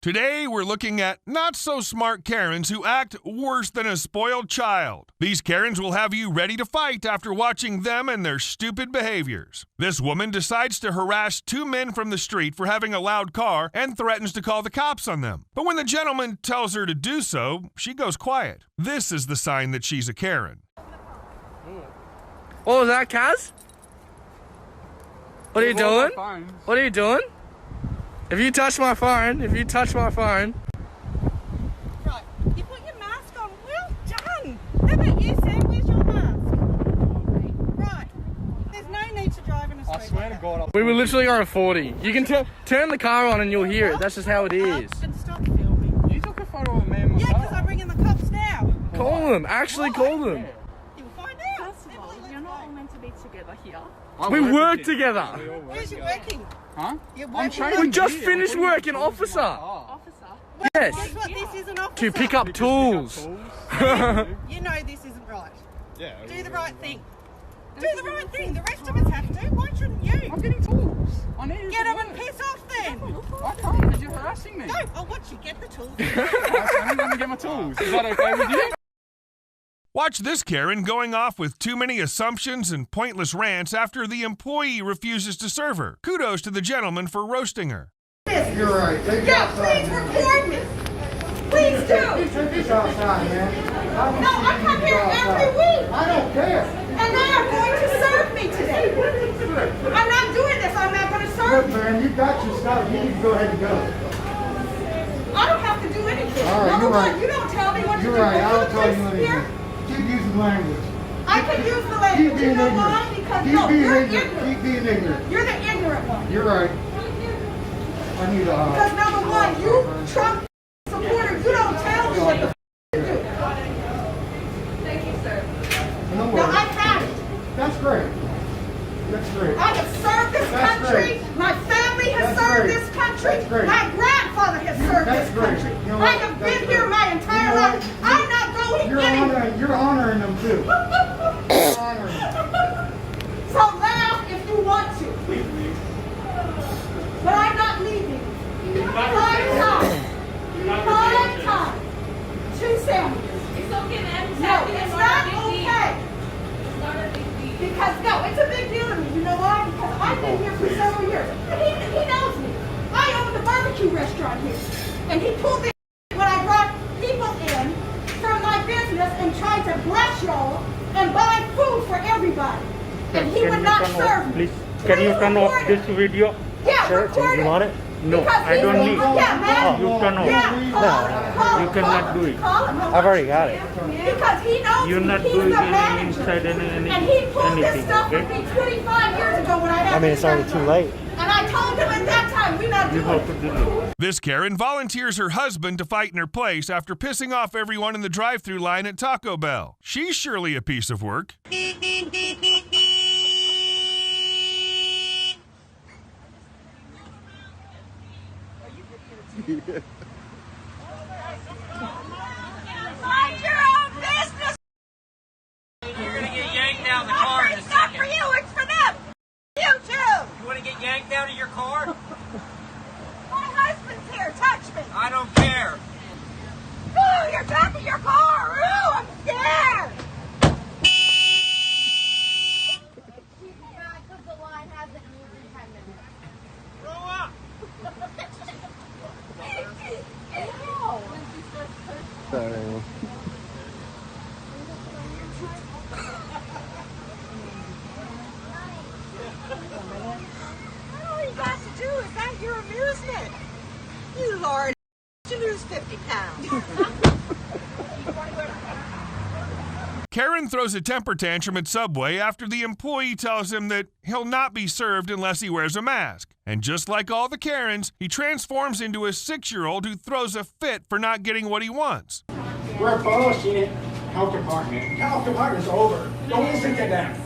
Today, we're looking at not-so-smart Karens who act worse than a spoiled child. These Karens will have you ready to fight after watching them and their stupid behaviors. This woman decides to harass two men from the street for having a loud car and threatens to call the cops on them. But when the gentleman tells her to do so, she goes quiet. This is the sign that she's a Karen. What was that, Kaz? What are you doing? What are you doing? If you touch my phone, Right, you put your mask on. Well done. How about you, Sam? Where's your mask? Right. There's no need to drive in a street. I swear to God. we were literally on a 40. You can turn the car on and you'll hear it. That's just how it is. And stop filming. You took a photo of me and my Yeah, car. because I'm bringing the cops now. Call them. Actually call them. You'll find out. First of all, you're not all meant to be together here. We work together. Where's your working? Huh? You're I'm working. trying We just finished working, officer. Officer. Yes. Guess what? This is an officer. To pick up tools. You know this isn't right. Yeah. Do the right thing. Do the right thing. The rest of us have to. Why shouldn't you? I'm getting tools. I need Get them and piss off then. I can't because you're harassing me. No, I'll watch you get the tools. I'm going to get my tools. Is that okay with you? Watch this Karen going off with too many assumptions and pointless rants after the employee refuses to serve her. Kudos to the gentleman for roasting her. You're right. Take it Yeah, outside. please record me. Please do. Take this outside, man. No, I come here every week. I don't care. And they are going to serve me today. I'm not doing this. I'm not going to serve Look, you. man, you got your stuff. You need to go ahead and go. I don't have to do anything. All right, Number you're right. one, you don't tell me what You're to do. right. I Are don't you tell you the anything. here? Keep using language. I can use the Keep language. being You know ignorant. why? Because Keep no, being you're ignorant. ignorant. Keep being ignorant. You're the ignorant one. You're right. I need a. Because number one, you Trump supporter, you don't tell me what the to do. Thank you, sir. No Now worries. I've had it. That's great. That's great. I have served this That's country. great. My family has That's served great. this country. That's great. My grandfather has served That's this great. country. You know I what? have That's been here great. my entire You know life. what? I'm not going anywhere. You're honoring them too. You're honoring them. So laugh if you want to. But I'm not leaving. 5 times. 5 times. 2 sandwiches. It's okay, man. No, it's not okay. It's not a big deal. Because, no, it's a big deal to me. You know why? Because I've been here for several years. And he knows me. I own the barbecue restaurant here. And he pulled the when I brought people in from my business and tried to bless y'all and buy food for everybody. And he would not serve me. Please, can you turn off this video? Yeah, Sir, record you it. want it? No, Because I don't he's- need. Yeah, man. You turn off. Yeah, call him, call him, you cannot call do him, it. call him. I've already got it. Because he knows You're me. not He's doing the any manager. inside any And he pulled this anything, stuff with okay? me 25 years ago when I had I mean, it's already too late. And I told him at that time, we're not You doing have to it. do it. This Karen volunteers her husband to fight in her place after pissing off everyone in the drive-thru line at Taco Bell. She's surely a piece of work. Mind your own business. You're gonna get yanked out of the car in a It's not second. for you, it's for them. You too. You wanna get yanked out of your car? My husband's here, touch me. I don't care. Ooh, you're touching your car. Ooh, I'm scared. Grow up. All you got to do is that your amusement. You Lord, you lose 50 pounds. Karen throws a temper tantrum at Subway after the employee tells him that he'll not be served unless he wears a mask. And just like all the Karens, he transforms into a 6-year-old who throws a fit for not getting what he wants. We're bullshit. Health department. Health department's over. Don't listen to them.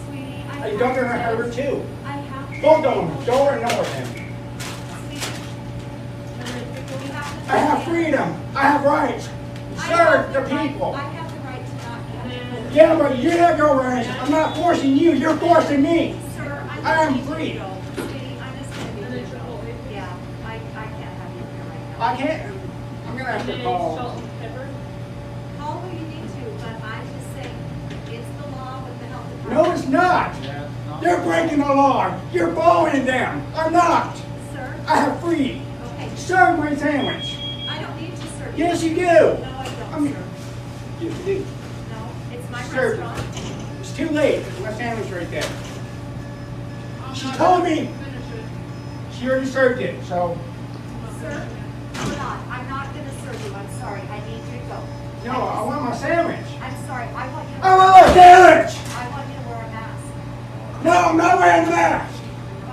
The governor had her too. Don't ignore him. I have freedom. I have rights. Serve the people. I have the right to not have. Yeah, but you have no rights. I'm not forcing you. You're forcing me. Sir, I am free. Sweetie, I'm just an individual. Yeah, I can't have you here right now. I can't. I'm gonna have to call. Call who you need to, but I just say it's the law with the health department. No, it's not. They're breaking the law. You're following them. I'm not. Sir? I have free. Okay. Serve my sandwich. I don't need to serve. Yes, you do. No, I don't, I mean, sir. yes, you do. No, it's my Serve it. restaurant. It's too late. There's my sandwich right there. She told me she already served it, so. Sir, I'm not going to serve you. I'm sorry. I need you to go. No, I want my sandwich. I'm sorry. I want you to I want my sandwich! I want you to wear a mask. No, I'm not wearing a mask.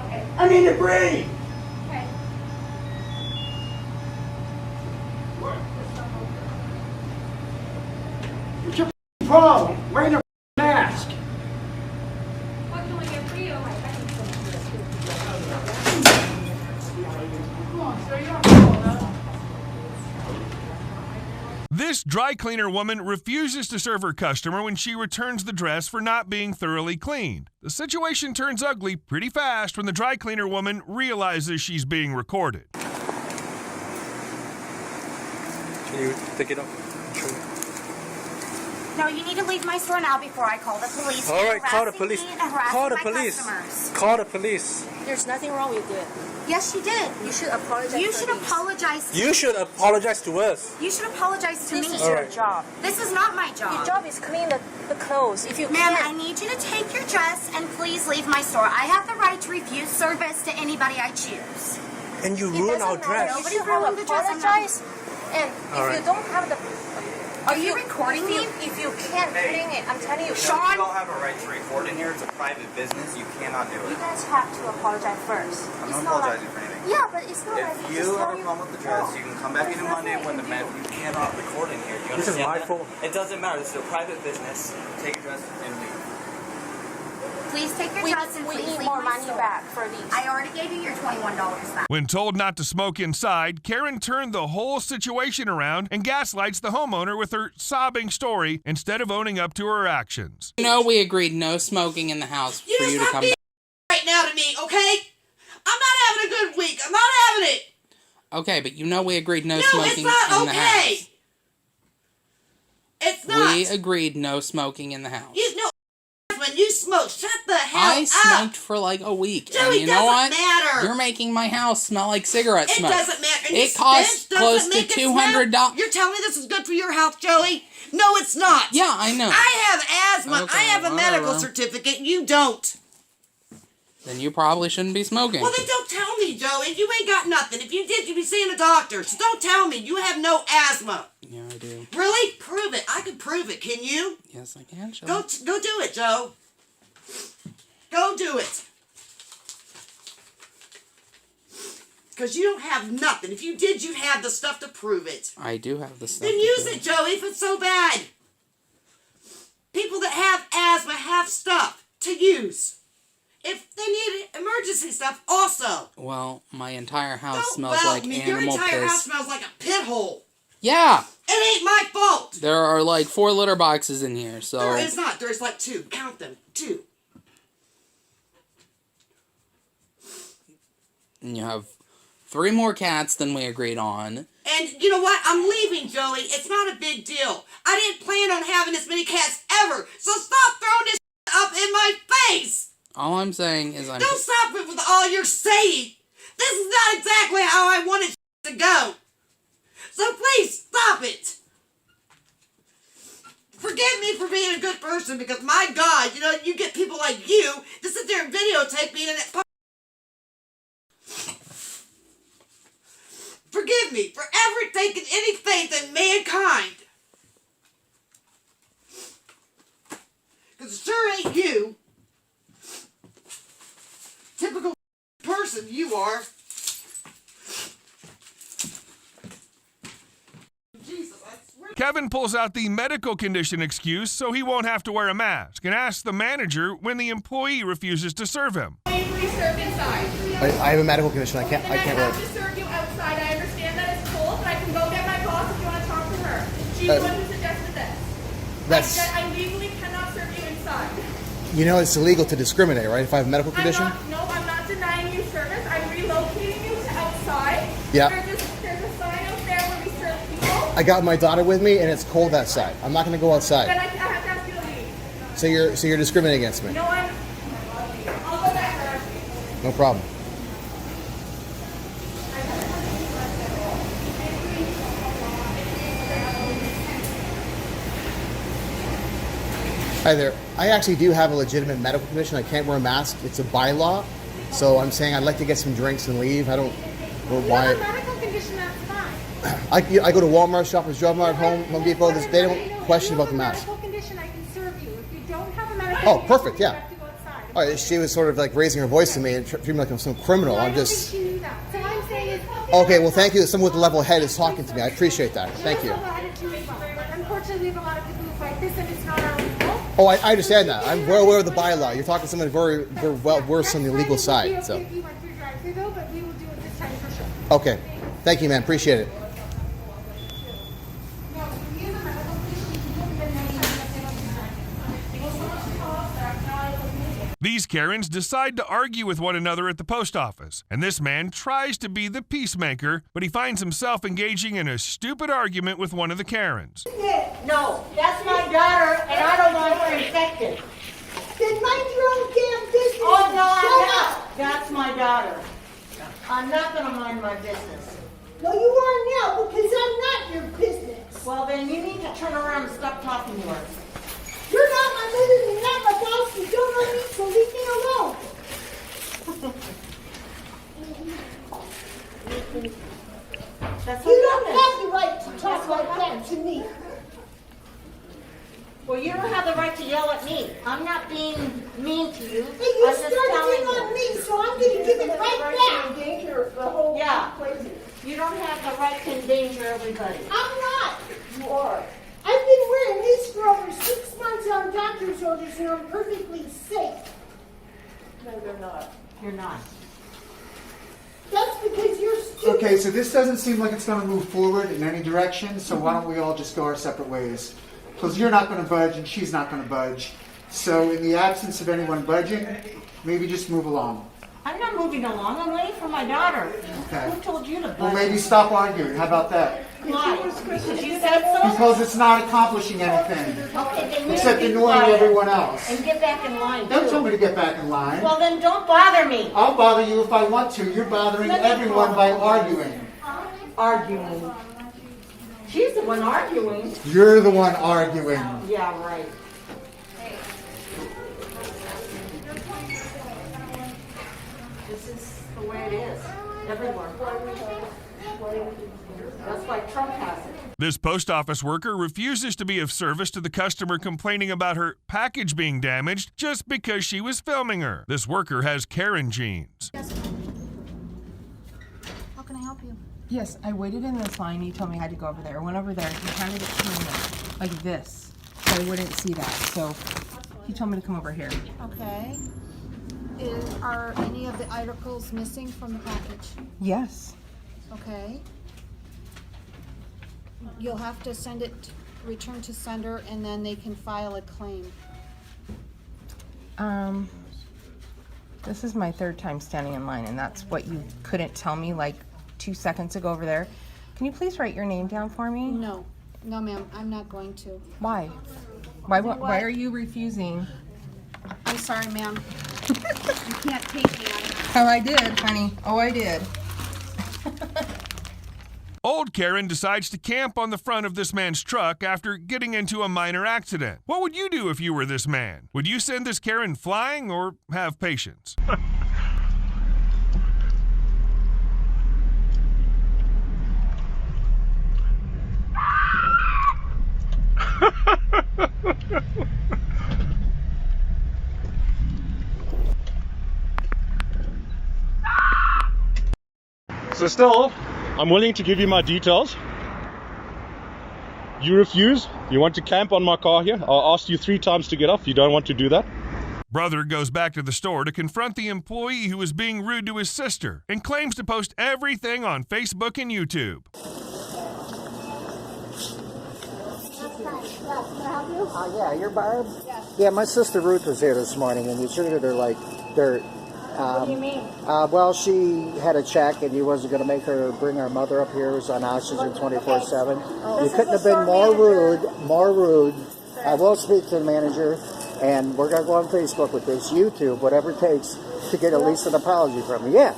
Okay. I need to breathe. Okay. What's your problem? Wearing a mask. What can we get for you? This dry cleaner woman refuses to serve her customer when she returns the dress for not being thoroughly cleaned. The situation turns ugly pretty fast when the dry cleaner woman realizes she's being recorded. Can you pick it up? No, you need to leave my store now before I call the police. All right, call the Harassing police. me and harassing Call the my police. customers. Call the police. There's nothing wrong with it. Yes, you did. You should apologize. You for should this. apologize. You should apologize to us. You should apologize to This me. is All your right. job. This is not my job. Your job is clean the clothes. If you Ma'am, I can't, need you to take your dress and please leave my store. I have the right to refuse service to anybody I choose. And you it ruin our doesn't matter. dress. You Nobody should have ruined the dress. apologize. And All if right. you don't have the, Are you recording me? If you can't clean it, I'm telling you, Sean? You don't have a right to record in here. It's a private business. You cannot do you it. guys have to apologize first. I'm It's not not apologizing like, for anything. yeah, but it's not like If just you tell have a problem with the dress, you can come back in There's Monday nothing when I the can man. You cannot record in here. You This is understand my that? fault. It doesn't matter. This is a private business. Take your dress and leave. Please take your We, dress and we please need leave more my money store. back for these. I already gave you your $21 back. When told not to smoke inside, Karen turned the whole situation around and gaslights the homeowner with her sobbing story instead of owning up to her actions. You know, we agreed no smoking in the house for you to come back. Right now to me, okay? I'm not having a good week. I'm not having it. Okay, but you know we agreed no No, smoking it's not in the okay. house. It's not. We agreed no smoking in the house. You know, when you smoke, shut the hell I up. smoked for like a week. Joey, and you know what? doesn't matter. You're making my house smell like cigarette It smoke. doesn't matter. And It this costs stench close doesn't to make it smell. $200. You're telling me this is good for your health, Joey? No, it's not. Yeah, I know. I have asthma. Okay, I have a medical whatever. certificate. You don't. Then you probably shouldn't be smoking. Well, then don't tell me, Joey. You ain't got nothing. If you did, you'd be seeing a doctor. So don't tell me. You have no asthma. Yeah, I do. Really? Prove it. I can prove it. Can you? Yes, I can. Show Go do it, Joe. Go do it. Because you don't have nothing. If you did, you'd have the stuff to prove it. I do have the stuff. Then use it, Joey, if it's so bad. People that have asthma have stuff to use. If they need emergency stuff, also. Well, my entire house Don't smells well like me. Your animal entire house piss. smells like a pit hole. Yeah! It ain't my fault. There are like 4 litter boxes in here, so... There is not. There's like 2. Count them. 2. And you have 3 more cats than we agreed on. And you know what? I'm leaving, Joey. It's not a big deal. I didn't plan on having this many cats ever. So stop throwing this up in my face. All I'm saying is Don't stop it with all you're saying. This is not exactly how I wanted to go. So please stop it. Forgive me for being a good person because my God, you know, you get people like you to sit there and videotape me and it. Forgive me for ever taking any faith in mankind. Because it sure ain't you. Typical person you are. Jesus, I swear. Kevin pulls out the medical condition excuse so he won't have to wear a mask and asks the manager when the employee refuses to serve him. Please serve inside. I have a medical condition. I can't Then I have work. to serve you outside. I understand that it's cold, but I can go get my boss if you want to talk to her. She's the one who suggested this. That's I legally cannot serve you inside. you know it's illegal to discriminate, right? If I have a medical condition. I'm not denying you service. I'm relocating you to outside. Yeah. There's a sign out there where we serve I got my daughter with me, and it's cold outside. I'm not going to go outside. Then I have to ask you to leave. So you're discriminating against me. No, I'll go back there. No problem. Hi there. I actually do have a legitimate medical condition. I can't wear a mask. It's a bylaw. So I'm saying I'd like to get some drinks and leave. I don't know why. You have a medical condition, that's fine. I go to Walmart, Shoppers Drug Mart, Home Depot. They don't question about the mask. If you have a medical condition, I can serve you. If you don't have a medical Oh, perfect, condition, yeah. you have to go outside. All right, she was sort of like raising her voice to me and treating me like I'm some criminal. I I'm don't just... think she knew that. So what I'm saying is... Okay, well, thank you that someone with a level head is talking to me. I appreciate that. Thank you. Unfortunately, we have a lot of people who fight this, and it's not our fault. Oh, I understand that. I'm well aware of the bylaw. You're talking to someone very well worse on the legal side. So. If you went through drive-through, though, but we will do it this time for sure. Okay. Thank you, man. Appreciate it. These Karens decide to argue with one another at the post office, and this man tries to be the peacemaker, but he finds himself engaging in a stupid argument with one of the Karens. No, that's my daughter, and I don't want her infected. Then mind your own damn business. Oh, no, I'm Shut not. up. That's my daughter. I'm not going to mind my business. No, you are now, because I'm not your business. Well, then you need to turn around and stop talking to her. You're not my mother, you're not my boss, you don't know me, so leave me alone. That's You don't have the right to talk like that to me. Well, you don't have the right to yell at me. I'm not being mean to you. Hey, you I'm just started telling it on you. me, so I'm going to give it right back. Yeah. You don't have the right to endanger everybody. I'm not. You are. I've been wearing this for over 6 months on doctor's orders, and I'm perfectly safe. No, you're not. You're not. That's because you're stupid. Okay, so this doesn't seem like it's going to move forward in any direction, so why don't we all just go our separate ways? Because you're not going to budge and she's not going to budge. So in the absence of anyone budging, maybe just move along. I'm not moving along. I'm waiting for my daughter. Okay. Who told you to budge? Well, maybe stop arguing. How about that? Why? Because you said so? Because it's not accomplishing anything. Okay, then you Except be annoying quiet everyone else. And get back in line, Don't too. tell me to get back in line. Well, then don't bother me. I'll bother you if I want to. You're bothering Let me everyone call. by arguing. Arguing. She's the one arguing. You're the one arguing. Yeah, right. This is the way it is. Everywhere. That's why Trump has it. This post office worker refuses to be of service to the customer complaining about her package being damaged just because she was filming her. This worker has Karen genes. How can I help you? Yes, I waited in this line. You told me I had to go over there. I went over there. He handed it to me like this, so I wouldn't see that. So he told me to come over here. Okay. Are any of the articles missing from the package? Yes. Okay. You'll have to send it, return to sender, and then they can file a claim. This is my third time standing in line, and that's what you couldn't tell me like 2 seconds ago over there. Can you please write your name down for me? No. No, ma'am. I'm not going to. Why? Why are you refusing? I'm sorry, ma'am. You can't take me on that. Oh, I did, honey. Oh, I did. Old Karen decides to camp on the front of this man's truck after getting into a minor accident. What would you do if you were this man? Would you send this Karen flying or have patience? So still, I'm willing to give you my details. You refuse? You want to camp on my car here? I'll ask you 3 times to get off. You don't want to do that? Brother goes back to the store to confront the employee who is being rude to his sister and claims to post everything on Facebook and YouTube. Yeah, you're Barb? Yeah, my sister Ruth was here this morning, and you treated her like dirt. What do you mean? Well, she had a check, and he wasn't going to make her bring her mother up here. It was on oxygen 24/7. You couldn't have been more rude. More rude. I will speak to the manager, and we're going to go on Facebook with this, YouTube, whatever it takes to get at least an apology from me. Yeah.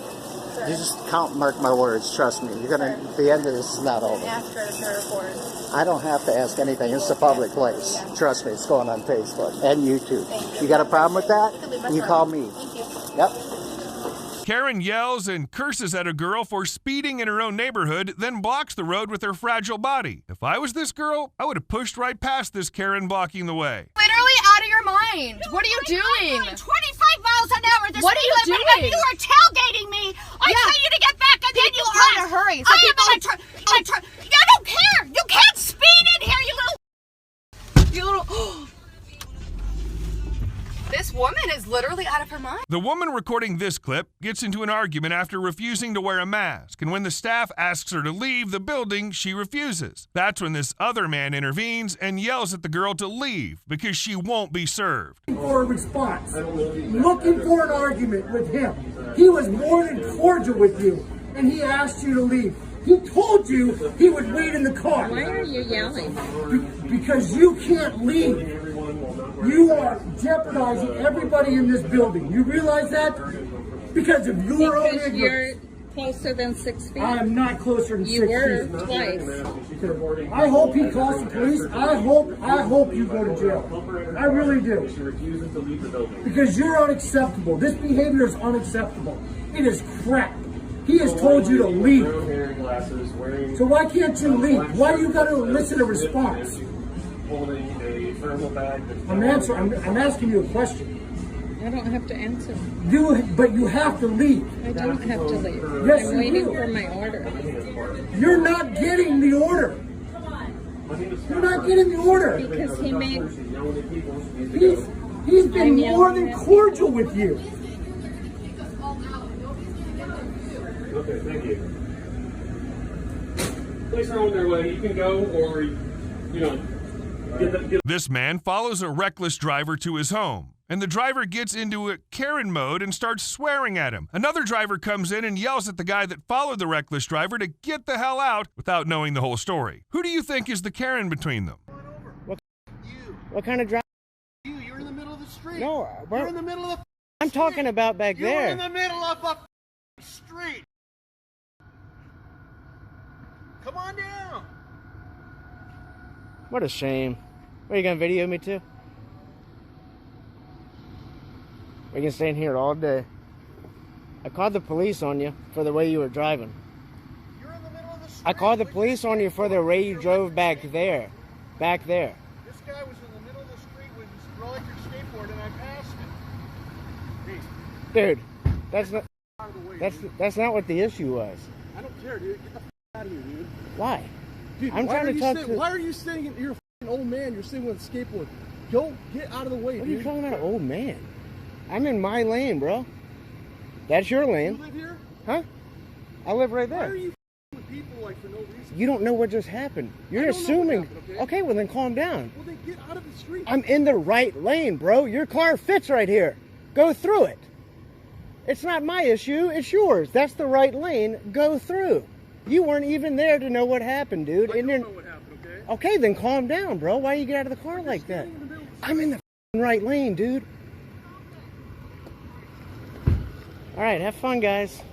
You just mark my words. Trust me. You're gonna. The end of this is not over. Ask her to report. I don't have to ask anything. It's a public place. Trust me. It's going on Facebook and YouTube. You got a problem with that? You call me. Yep. Karen yells and curses at a girl for speeding in her own neighborhood, then blocks the road with her fragile body. If I was this girl, I would have pushed right past this Karen blocking the way. Literally out of your mind. What are you doing? 25 miles an hour. This What are you speed limit, doing? and you are tailgating me. I tell you to get back, and then you are in a run. hurry. I am in a truck. I don't care. You can't speed in here, you little. This woman is literally out of her mind. The woman recording this clip gets into an argument after refusing to wear a mask, and when the staff asks her to leave the building, she refuses. That's when this other man intervenes and yells at the girl to leave because she won't be served. For a response, looking for an argument with him. He was more than cordial with you, and he asked you to leave. He told you he would wait in the car. Why are you yelling? Because you can't leave. You are jeopardizing everybody in this building. You realize that? Because of your own ignorance. You're closer than 6 feet. I am not closer than 6 feet. You were twice. I hope he calls the police. I hope you go to jail. I really do. Because you're unacceptable. This behavior is unacceptable. It is crap. He has told you to leave. So why can't you leave? Why do you got to elicit a response? I'm asking you a question. I don't have to answer. But you have to leave. I don't have to leave. Yes, I'm waiting for my order. You're not getting the order. You're not getting the order. Because he made... He's been more than cordial with you. Okay, thank you. Police are on their way. You can go, or, This man follows a reckless driver to his home, and the driver gets into a Karen mode and starts swearing at him. Another driver comes in and yells at the guy that followed the reckless driver to get the hell out without knowing the whole story. Who do you think is the Karen between them? What kind of driver? You're in the middle of the street. No, you're in the middle of the I'm talking about back there. You're in the middle of the street. Come on down. What a shame. What, are you going to video me too? We can stay in here all day. I called the police on you for the way you were driving. You're in the middle of the street. I called the police on you for the way you drove back there. Back there. This guy was in the middle of the street with his electric skateboard and I passed him. Dude, that's not what the issue was. I don't care, dude. Get the out of here, dude. Why? Dude, I'm trying to talk to... Why are you sitting in... You're a f***ing old man. You're sitting with a skateboard. Go get out of the way, What dude. are you talking about, old man? I'm in my lane, bro. That's your lane. You live here? Huh? I live right Why there. are you with people like for no reason? You don't know what just happened. You're I don't know what assuming... happened, okay? Okay, well then calm down. Well, then get out of the street. I'm in the right lane, bro. Your car fits right here. Go through it. It's not my issue. It's yours. That's the right lane. Go through. You weren't even there to know what happened, dude. I don't know what happened, okay? Okay, then calm down, bro. Why you get out of the car like that? I'm in the right lane, dude. All right, have fun, guys.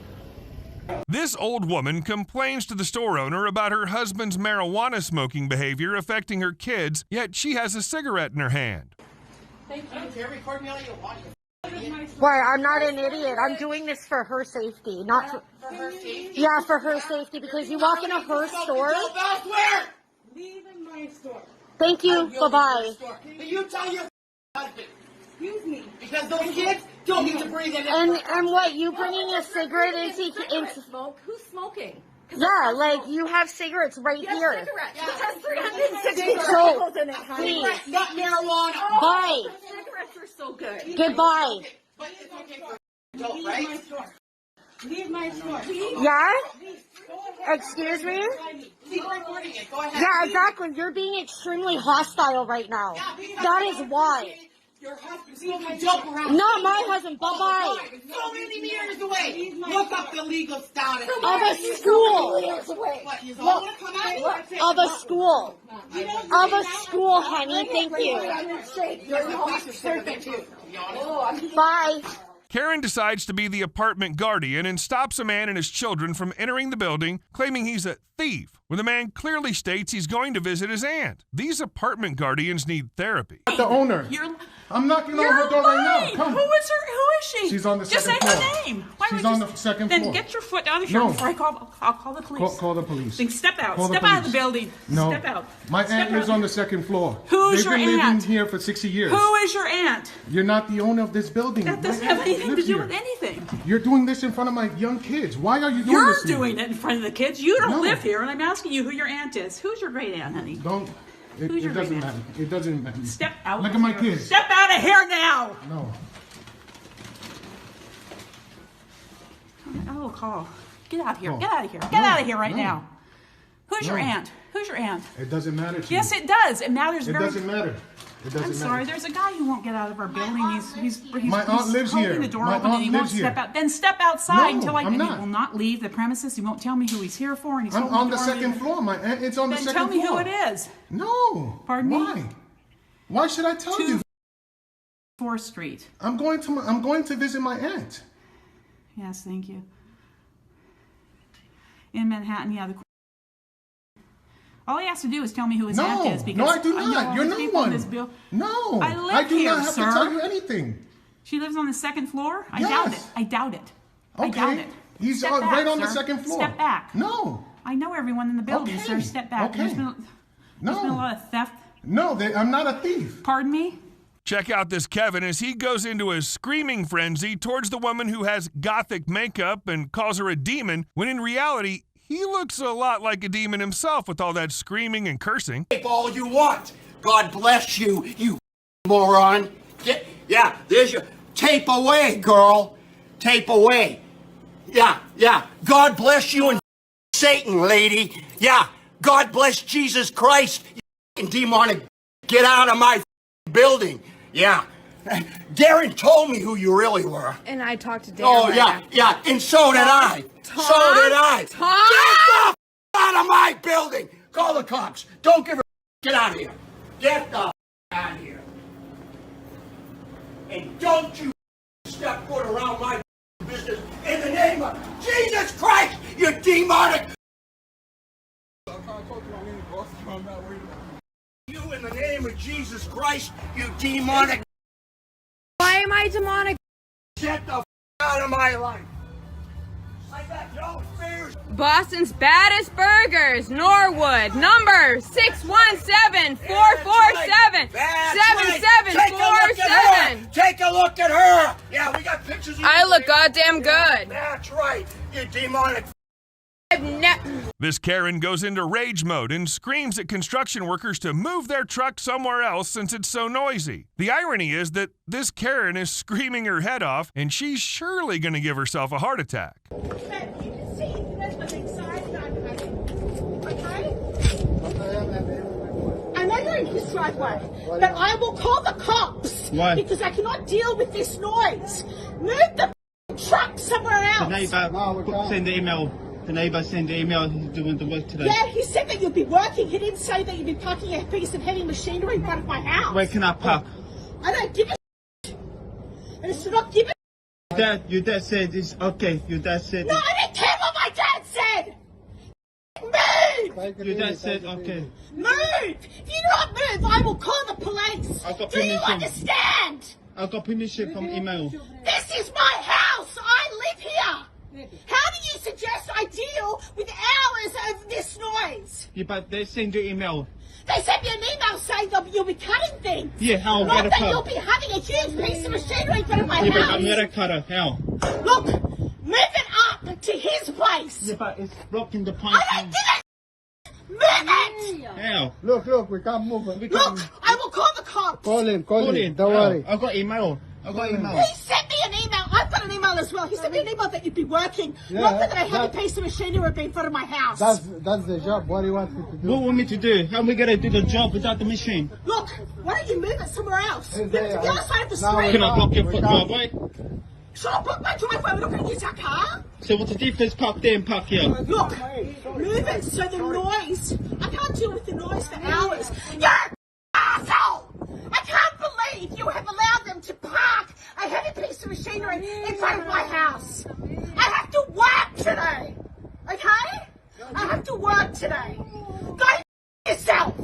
This old woman complains to the store owner about her husband's marijuana smoking behavior affecting her kids, yet she has a cigarette in her hand. Thank you. Record me all you want. Why? I'm not an idiot. I'm doing this for her safety, not for her safety? Yeah, for her safety, because you walk into her store. Leave in my store. Thank you. Bye-bye. You tell your husband. Excuse me. Because those kids don't need to breathe in it. And what, you bringing a cigarette into Smoke? Who's smoking? Yeah, like you have cigarettes right here. Cigarettes. It has 360 So, pills in it, honey. please. Not marijuana. Bye. Cigarettes are so good. Goodbye. But it's okay for adult, right? Leave my store. Yeah? Excuse me? Keep recording it. Go ahead. Yeah, exactly. You're being extremely hostile right now. That is why. Your husband, so you can jump around. Not my husband, bye-bye. So many meters away. Look up the legal status. Of a school. What, you all want to come out? Of a school. Of a school, honey. Thank you. Bye. Karen decides to be the apartment guardian and stops a man and his children from entering the building, claiming he's a thief, when the man clearly states he's going to visit his aunt. These apartment guardians need therapy. The owner. I'm knocking on her door right now. Come. Who is she? She's on the just second say floor. her name. She's on the second floor. Then get your foot out of here before I'll call the police. Call the police. Then step out. Call the Step out of police. the building. No. Step out. My Step aunt lives out. on the second floor. Who's your They've been aunt? living here for 60 years. Who is your aunt? You're not the owner of this building. That doesn't My have aunt anything to lives do here. with anything. You're doing this in front of my young kids. Why are you doing You're this? to me? doing it in front of the kids. You don't No. live here, and I'm asking you who your aunt is. Who's your great aunt, honey? Don't. Who's your It doesn't great aunt? matter. It doesn't matter. Step out. Look of at my here. kids. Step out of here now. No. I will call. Get out of here. No. Get out of here. Get No. out of here right No. now. Who's your No. aunt? Who's your aunt? It doesn't matter to Yes, you. it does. It matters It very. doesn't matter. It doesn't I'm matter. sorry. There's a guy who won't get out of our building. He's My aunt lives holding here. the door My open and aunt he won't lives here. step out. Then step outside No, until I'm and not. he will not leave the premises. He won't tell me who he's here for, and he's I'm holding on the door second and- floor. My aunt, it's on the Then second tell me floor. who it is. No. Pardon me? Why? Why should I tell you? 4th Street. I'm going to visit my aunt. Yes, thank you. In Manhattan, yeah. All he has to do is tell me who his aunt is. Because No, I do know not. all You're these no people in one. this bill. No, I live I do here, not have sir. to tell you anything. She lives on the 2nd floor? I Yes. doubt it. I doubt it. I Okay. doubt it. He's Step right back, on the sir. second floor. Step back. No. I know everyone in the building, Okay. sir. Step back. Okay. There's been a lot of theft. No, I'm not a thief. Pardon me? Check out this Kevin as he goes into a screaming frenzy towards the woman who has Gothic makeup and calls her a demon, when in reality, he looks a lot like a demon himself with all that screaming and cursing. Tape all you want. God bless you, you moron. Yeah, there's your... Tape away, girl. Tape away. Yeah. God bless you and Satan, lady. Yeah, God bless Jesus Christ, you demonic. Get out of my building. Yeah. Darren told me who you really were. And I talked to Darren. Oh, yeah, and so did I. Tom? So did I. Tom? Get the out of my building. Call the cops. Don't give a get out of here. Get the out of here. And don't you step foot around my business in the name of Jesus Christ, you demonic. You in the name of Jesus Christ, you demonic. Why am I demonic? Get the out of my life. I got no fears. Boston's baddest burgers, Norwood, number 617-447-7747. Take a look at her. Yeah, we got pictures of you. I look goddamn good. That's right, you demonic. This Karen goes into rage mode and screams at construction workers to move their truck somewhere else since it's so noisy. The irony is that this Karen is screaming her head off, and she's surely going to give herself a heart attack. I know you're in his driveway, but I will call the cops. Why? Because I cannot deal with this noise. Move the truck somewhere else. The neighbour send the email. The neighbour sent the email. He's doing the work today. Yeah, he said that you'd be working. He didn't say that you'd be parking a piece of heavy machinery in front of my house. Where can I park? I don't give a and it's not give a Your dad said it's okay. Your dad said. No, I don't care what my dad said. Move! Your dad said okay. Move! If you do not move, I will call the police. I got Do you permission. understand? I got permission from email. This is my house. I live here. How do you suggest I deal with hours of this noise? Yeah, but they send you email. They sent me an email saying that you'll be cutting things. Yeah, how? Not Get a that car. you'll be having a huge piece of machinery in front of my Yeah, but house. I'm not a cutter. How? Look, move it up to his place. Yeah, but it's blocking the pipe. I don't give a Move it! How? Look, we can't move it. Look, I will call the cops. Call him. Don't worry. I got email. He sent me an email. I've got an an email as well. He sent me an email that you'd be working. Yeah, Not that a heavy piece of machinery would be in front of my house. That's the job. What do you want me to do? What want me to do? How am we gonna do the job without the machine? Look, why don't you move it somewhere else? Move it to the other side of the No, street. Can I block your driveway? Shall I block my driveway? We're not going to use our car. So what's the difference? Park there and park here. Look, move it so the noise. I can't deal with the noise for hours. You're an asshole! I can't believe you have allowed them to park a heavy piece of machinery in front of my house. I have to work today. Okay? I have to work today. Go yourself.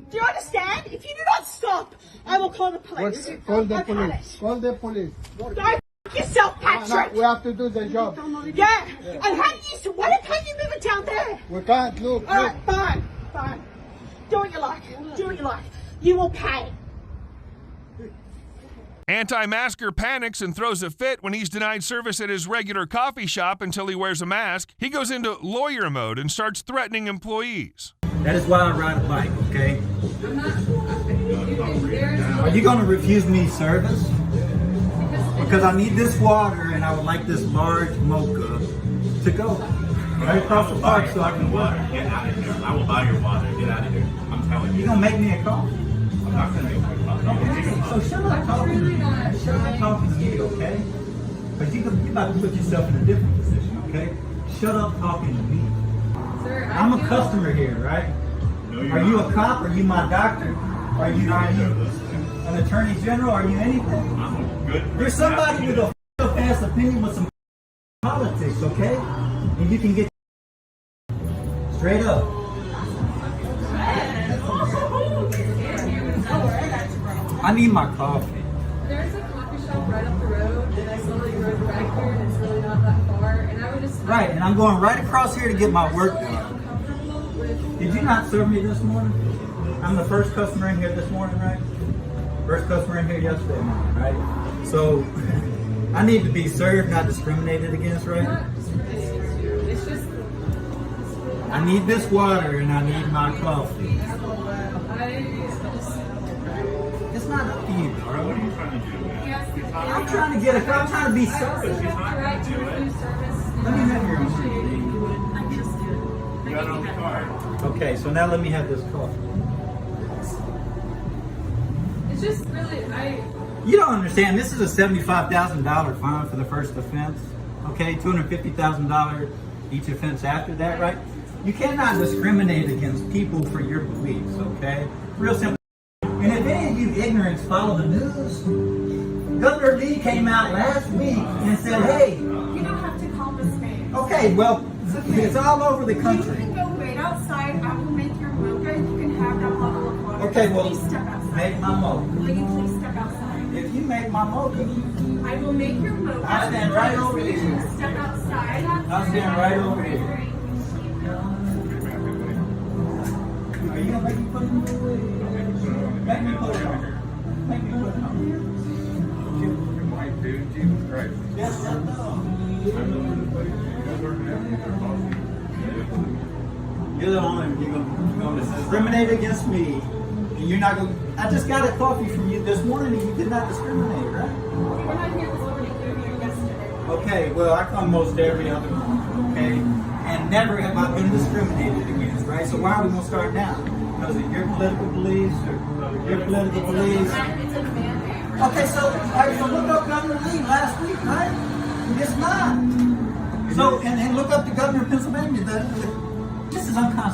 Do you understand? If you do not stop, I will call the police. Call the police. Call the police. Go yourself, Patrick. No, we have to do the job. Yeah. And how do you? Why can't you move it down there? We can't. Look. All right, fine, fine. Do what you like. Do what you like. You will pay. Anti-masker panics and throws a fit when he's denied service at his regular coffee shop until he wears a mask. He goes into lawyer mode and starts threatening employees. That is why I ride a bike, okay? Are you going to refuse me service? Because I need this water and I would like this large mocha to go right across the park so I can water. Get out of here. I will buy your water. Get out of here. I'm telling you. You going to make me a coffee? I'm not going to make you a coffee. Okay, so shut up talking to me. Shut up talking to me, okay? Because you're about to put yourself in a different position, okay? Shut up talking to me. I'm a customer here, right? No, are you a cop? Are you my doctor? Are you an attorney general? Are you anything? I'm a good person. You're somebody with a fast opinion with some politics, okay? And you can get straight up. I need my coffee. There's a coffee shop right up the road, and I saw that you rode back here, and it's really not that far. And I would just right, and I'm going right across here to get my work done. Did you not serve me this morning? I'm the first customer in here this morning, right? First customer in here yesterday morning, right? So I need to be served, not discriminated against, right? It's just I need this water and I need my coffee. It's not up to you, bro. What are you trying to do, man? I'm trying to get a I'm trying to be served. But you're not going to do it. Let me have your own. You got it on the card. Okay, so now let me have this coffee. it's just really You don't understand. This is a $75,000 fine for the first offense. Okay, $250,000 each offense after that, right? You cannot discriminate against people for your beliefs. Okay, real simple. And if any of you ignorants follow the news, Governor Lee came out last week and said, "Hey, you don't have to call this name. Okay, well, it's all over the country." You can go wait outside. I will make your mocha. You can have that bottle of water. Okay, well, please step outside. make my mocha. Will you please step outside? If you make my mocha, I will make your mocha. I'll stand right over Please here. step outside. I'll stand right over here. Are you gonna make me put it on? Make me put it on. Make me put it on. You might, dude. Jesus Christ. Yes, I know. You're the only one. You're going to discriminate against me. And you're not going to... I just got a coffee from you this morning and you did not discriminate, right? You were not here this morning. You were here yesterday. Okay, well, I come most every other morning, okay? And never have I been discriminated against, right? So why are we going to start now? Because of your political beliefs or your political beliefs? It's a mandate. Okay, so look up Governor Lee last week, right? It's not. So, and look up the governor of Pennsylvania. This is unconstitutional.